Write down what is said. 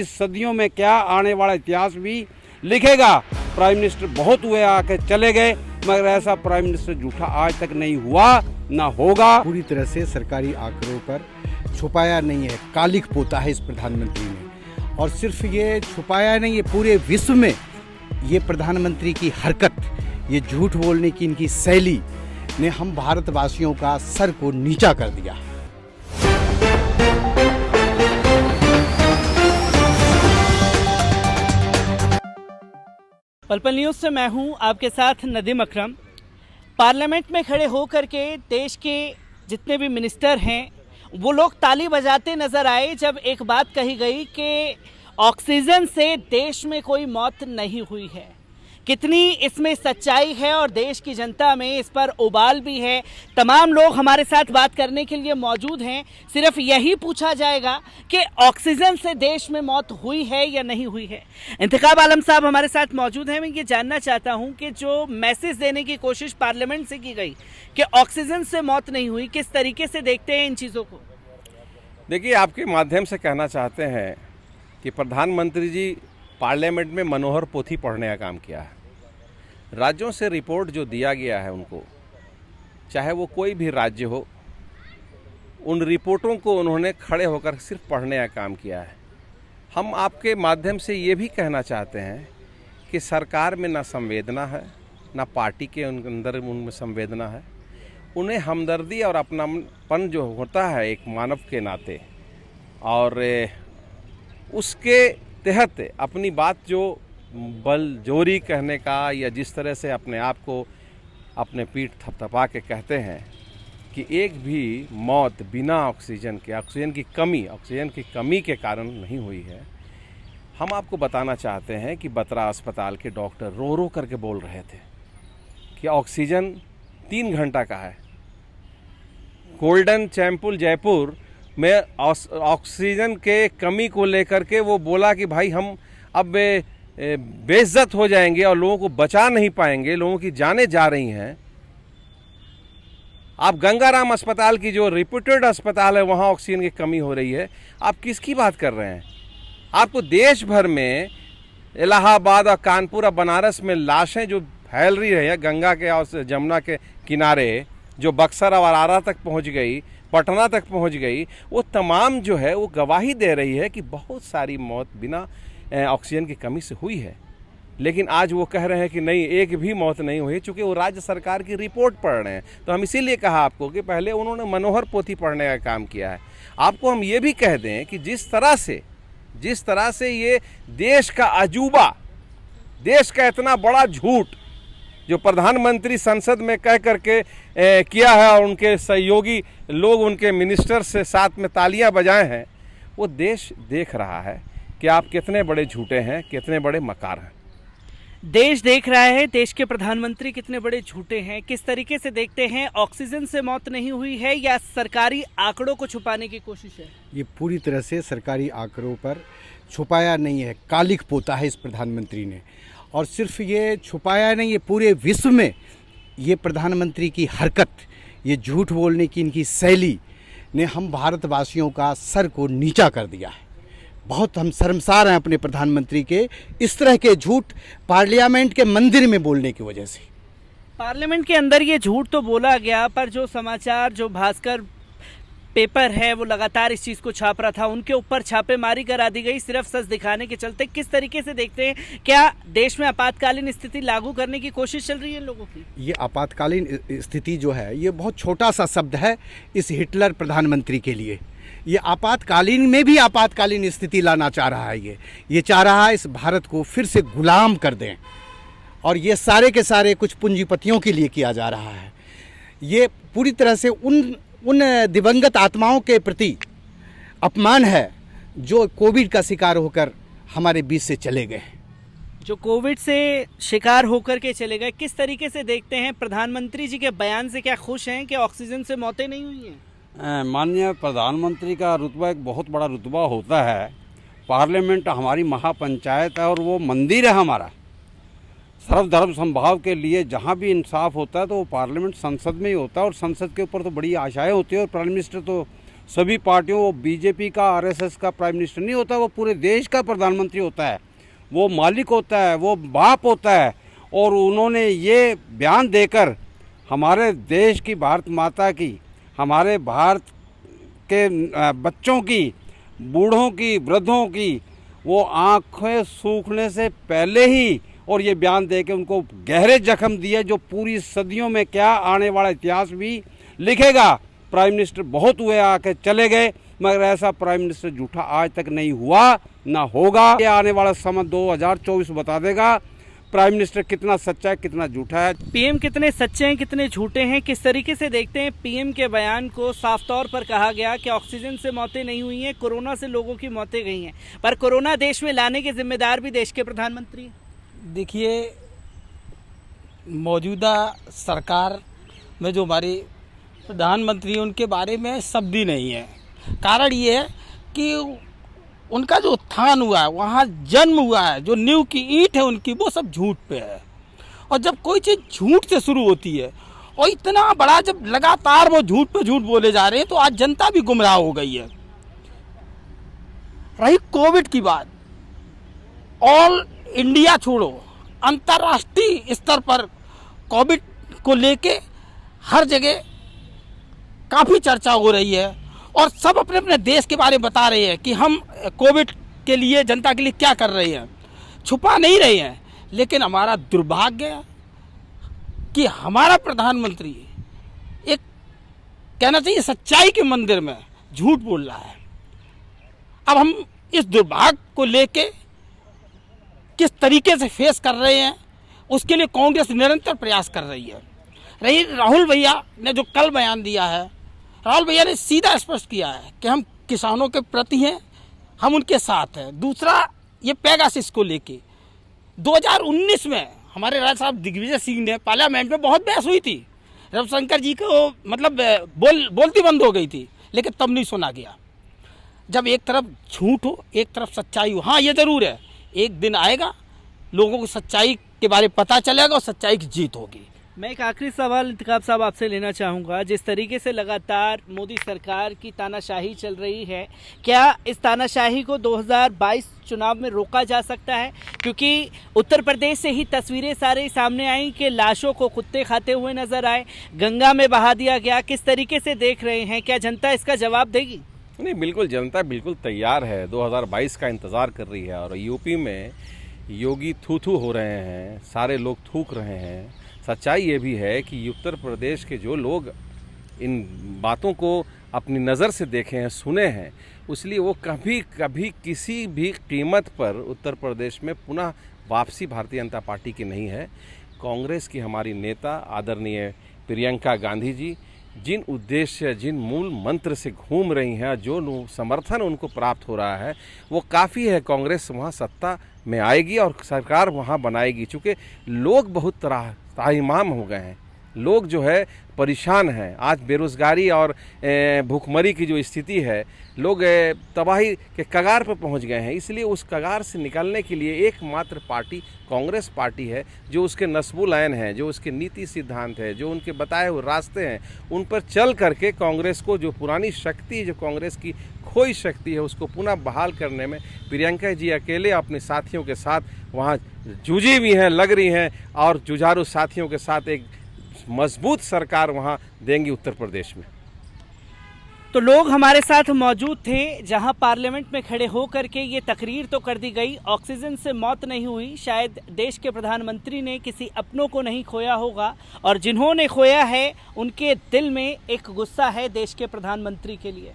इस सदियों में क्या आने वाला इतिहास भी लिखेगा। प्राइम मिनिस्टर बहुत हुए आके चले गए, मगर ऐसा प्राइम मिनिस्टर झूठा आज तक नहीं हुआ ना होगा। पूरी तरह से सरकारी आंकड़ों पर छुपाया नहीं है, कालिक पोता है इस प्रधानमंत्री ने। और सिर्फ ये छुपाया नहीं, ये पूरे विश्व में ये प्रधानमंत्री की हरकत, ये झूठ बोलने की इनकी शैली ने हम भारतवासियों का सर को नीचा कर दिया। पल न्यूज़ से मैं हूं आपके साथ नदीम अकरम। पार्लियामेंट में खड़े होकर के देश के जितने भी मिनिस्टर हैं वो लोग ताली बजाते नजर आए जब एक बात कही गई कि ऑक्सीजन से देश में कोई मौत नहीं हुई है। कितनी इसमें सच्चाई है और देश की जनता में इस पर उबाल भी है। तमाम लोग हमारे साथ बात करने के लिए मौजूद हैं। सिर्फ यही पूछा जाएगा कि ऑक्सीजन से देश में मौत हुई है या नहीं हुई है। इंतखाब आलम साहब हमारे साथ मौजूद हैं। मैं ये जानना चाहता हूं कि जो मैसेज देने की कोशिश पार्लियामेंट से की गई कि ऑक्सीजन से मौत नहीं हुई, किस तरीके से देखते हैं इन चीज़ों को? देखिए, आपके माध्यम से कहना चाहते हैं कि प्रधानमंत्री जी पार्लियामेंट में मनोहर पोथी पढ़ने का काम किया है। राज्यों से रिपोर्ट जो दिया गया है उनको, चाहे वो कोई भी राज्य हो, उन रिपोर्टों को उन्होंने खड़े होकर सिर्फ पढ़ने का काम किया है। हम आपके माध्यम से ये भी कहना चाहते हैं कि सरकार में ना संवेदना है, ना पार्टी के अंदर उनमें संवेदना है। उन्हें हमदर्दी और अपनापन जो होता है एक मानव के नाते, और उसके तहत अपनी बात जो बल जोरी कहने का या जिस तरह से अपने आप को अपने पीठ थपथपा के कहते हैं कि एक भी मौत बिना ऑक्सीजन के, ऑक्सीजन की कमी के कारण नहीं हुई है। हम आपको बताना चाहते हैं कि बतरा अस्पताल के डॉक्टर रो रो करके बोल रहे थे कि ऑक्सीजन 3 घंटा का है। गोल्डन टेम्पल जयपुर में ऑक्सीजन के कमी को लेकर के वो बोला कि भाई हम अब बेइज्जत हो जाएंगे और लोगों को बचा नहीं पाएंगे, लोगों की जानें जा रही हैं। आप गंगाराम अस्पताल की जो रिप्यूटेड अस्पताल है वहाँ ऑक्सीजन की कमी हो रही है, आप किसकी बात कर रहे हैं? आपको देश भर में इलाहाबाद और कानपुर और बनारस में लाशें जो फैल रही है गंगा के और जमुना के किनारे, जो बक्सर और आरा तक पहुँच गई, पटना तक पहुँच गई, वो तमाम जो है वो गवाही दे रही है कि बहुत सारी मौत बिना ऑक्सीजन की कमी से हुई है। लेकिन आज वो कह रहे हैं कि नहीं, एक भी मौत नहीं हुई, चूँकि वो राज्य सरकार की रिपोर्ट पढ़ रहे हैं। तो हम इसीलिए कहा आपको कि पहले उन्होंने मनोहर पोथी पढ़ने का काम किया है। आपको हम ये भी कह दें कि जिस तरह से ये देश का अजूबा, देश का इतना बड़ा झूठ जो प्रधानमंत्री संसद में कह करके किया है और उनके सहयोगी लोग, उनके मिनिस्टर से साथ में तालियां बजाए हैं, वो देश देख रहा है कि आप कितने बड़े झूठे हैं, कितने बड़े मकार हैं। देश देख रहा है देश के प्रधानमंत्री कितने बड़े झूठे हैं। किस तरीके से देखते हैं, ऑक्सीजन से मौत नहीं हुई है या सरकारी आंकड़ों को छुपाने की कोशिश है? ये पूरी तरह से सरकारी आंकड़ों पर छुपाया नहीं है, कालिक पोता है इस प्रधानमंत्री ने। और सिर्फ ये छुपाया नहीं, ये पूरे विश्व में ये प्रधानमंत्री की हरकत, ये झूठ बोलने की इनकी शैली ने हम भारतवासियों का सर को नीचा कर दिया है। बहुत हम शर्मसार हैं अपने प्रधानमंत्री के इस तरह के झूठ पार्लियामेंट के मंदिर में बोलने की वजह से। पार्लियामेंट के अंदर ये झूठ तो बोला गया, पर जो समाचार, जो भास्कर पेपर है वो लगातार इस चीज़ को छाप रहा था, उनके ऊपर छापेमारी करा दी गई सिर्फ सच दिखाने के चलते। किस तरीके से देखते हैं, क्या देश में आपातकालीन स्थिति लागू करने की कोशिश चल रही है लोगों की? ये आपातकालीन स्थिति जो है ये बहुत छोटा सा शब्द है इस हिटलर प्रधानमंत्री के लिए। ये आपातकालीन में भी आपातकालीन स्थिति लाना चाह रहा है। ये चाह रहा है इस भारत को फिर से गुलाम कर दें, और ये सारे के सारे कुछ पूंजीपतियों के लिए किया जा रहा है। ये पूरी तरह से उन दिवंगत आत्माओं के प्रति अपमान है जो कोविड का शिकार होकर हमारे बीच से चले गए। जो कोविड से शिकार होकर के चले गए, किस तरीके से देखते हैं प्रधानमंत्री जी के बयान से? क्या खुश हैं कि ऑक्सीजन से मौतें नहीं हुई हैं? माननीय प्रधानमंत्री का रुतबा एक बहुत बड़ा रुतबा होता है। पार्लियामेंट हमारी महापंचायत है और वो मंदिर है हमारा। सर्वधर्म समभाव के लिए जहाँ भी इंसाफ होता है तो वो पार्लियामेंट संसद में ही होता है, और संसद के ऊपर तो बड़ी आशाएं होती है। और प्राइम मिनिस्टर तो सभी पार्टियों, वो बीजेपी का, आरएसएस का प्राइम मिनिस्टर नहीं होता, वो पूरे देश का प्रधानमंत्री होता है, वो मालिक होता है, वो बाप होता है। और उन्होंने ये बयान देकर हमारे देश की, भारत माता की, हमारे भारत के बच्चों की, बूढ़ों की, वृद्धों की वो आंखें सूखने से पहले ही और ये बयान दे के उनको गहरे जख्म दिए, जो पूरी सदियों में क्या आने वाला इतिहास भी लिखेगा। प्राइम मिनिस्टर बहुत हुए, आके चले गए, मगर ऐसा प्राइम मिनिस्टर झूठा आज तक नहीं हुआ, ना होगा। ये आने वाला समय 2024 बता देगा प्राइम मिनिस्टर कितना सच्चा है, कितना झूठा है। पीएम कितने सच्चे हैं, कितने झूठे हैं, किस तरीके से देखते हैं पीएम के बयान को? साफ तौर पर कहा गया कि ऑक्सीजन से मौतें नहीं हुई हैं, कोरोना से लोगों की मौतें गई हैं, पर कोरोना देश में लाने के जिम्मेदार भी देश के प्रधानमंत्री हैं। देखिए, मौजूदा सरकार में जो हमारे प्रधानमंत्री हैं उनके बारे में शब्द ही नहीं है। कारण ये है कि उनका जो उत्थान हुआ है, वहाँ जन्म हुआ है, जो नींव की ईंट है उनकी, वो सब झूठ पे है। और जब कोई चीज़ झूठ से शुरू होती है और इतना बड़ा, जब लगातार वो झूठ पे झूठ बोले जा रहे हैं, तो आज जनता भी गुमराह हो गई है। रही कोविड की बात, ऑल इंडिया छोड़ो, अंतर्राष्ट्रीय स्तर पर कोविड को लेके हर जगह काफ़ी चर्चा हो रही है और सब अपने अपने देश के बारे में बता रहे हैं कि हम कोविड के लिए, जनता के लिए क्या कर रहे हैं, छुपा नहीं रहे हैं। लेकिन हमारा दुर्भाग्य है कि हमारा प्रधानमंत्री एक, कहना चाहिए, सच्चाई के मंदिर में झूठ बोल रहा है। अब हम इस दुर्भाग्य को लेके किस तरीके से फेस कर रहे हैं, उसके लिए कांग्रेस निरंतर प्रयास कर रही है। रही राहुल भैया ने जो कल बयान दिया है, राहुल भैया ने सीधा स्पष्ट किया है कि हम किसानों के प्रति हैं, हम उनके साथ हैं। दूसरा, ये पेगासिस को लेके 2019 में हमारे राज साहब दिग्विजय सिंह ने पार्लियामेंट में बहुत बहस हुई थी, रविशंकर जी को मतलब बोलती बंद हो गई थी, लेकिन तब नहीं सुना गया। जब एक तरफ झूठ हो, एक तरफ सच्चाई हो, हाँ ये ज़रूर है, एक दिन आएगा लोगों को सच्चाई के बारे में पता चलेगा और सच्चाई की जीत होगी। मैं एक आखिरी सवाल इंतखाब साहब आपसे लेना चाहूँगा। जिस तरीके से लगातार मोदी सरकार की तानाशाही चल रही है, क्या इस तानाशाही को 2022 चुनाव में रोका जा सकता है? क्योंकि उत्तर प्रदेश से ही तस्वीरें सारे सामने आई कि लाशों को कुत्ते खाते हुए नजर आए, गंगा में बहा दिया गया। किस तरीके से देख रहे हैं, क्या जनता इसका जवाब देगी? नहीं, बिल्कुल, जनता बिल्कुल तैयार है, 2022 का इंतज़ार कर रही है। और यूपी में योगी थू हो रहे हैं, सारे लोग थूक रहे हैं। सच्चाई ये भी है कि उत्तर प्रदेश के जो लोग इन बातों को अपनी नज़र से देखे हैं, सुने हैं, इसलिए वो कभी कभी किसी भी कीमत पर उत्तर प्रदेश में पुनः वापसी भारतीय जनता पार्टी की नहीं है। कांग्रेस की हमारी नेता आदरणीय प्रियंका गांधी जी जिन उद्देश्य, जिन मूल मंत्र से घूम रही हैं, जो समर्थन उनको प्राप्त हो रहा है, वो काफ़ी है। कांग्रेस वहाँ सत्ता में आएगी और सरकार वहाँ बनाएगी। चूँकि लोग बहुत त्राहिमाम हो गए हैं, लोग जो है परेशान हैं। आज बेरोज़गारी और भूखमरी की जो स्थिति है, लोग तबाही के कगार पर पहुंच गए हैं। इसलिए उस कगार से निकलने के लिए एकमात्र पार्टी कांग्रेस पार्टी है, जो उसके नस्बुल ऐन है, जो उसके नीति सिद्धांत है, जो उनके बताए हुए रास्ते हैं, उन पर चल करके कांग्रेस को जो पुरानी शक्ति, जो कांग्रेस की खोई शक्ति है, उसको पुनः बहाल करने में प्रियंका जी अकेले अपने साथियों के साथ वहाँ जूझी भी हैं, लग रही हैं और जुझारू साथियों के साथ एक मजबूत सरकार वहाँ देंगी उत्तर प्रदेश में। तो लोग हमारे साथ मौजूद थे, जहां पार्लियामेंट में खड़े होकर के ये तकरीर तो कर दी गई, ऑक्सीजन से मौत नहीं हुई। शायद देश के प्रधानमंत्री ने किसी अपनों को नहीं खोया होगा, और जिन्होंने खोया है उनके दिल में एक गुस्सा है देश के प्रधानमंत्री के लिए।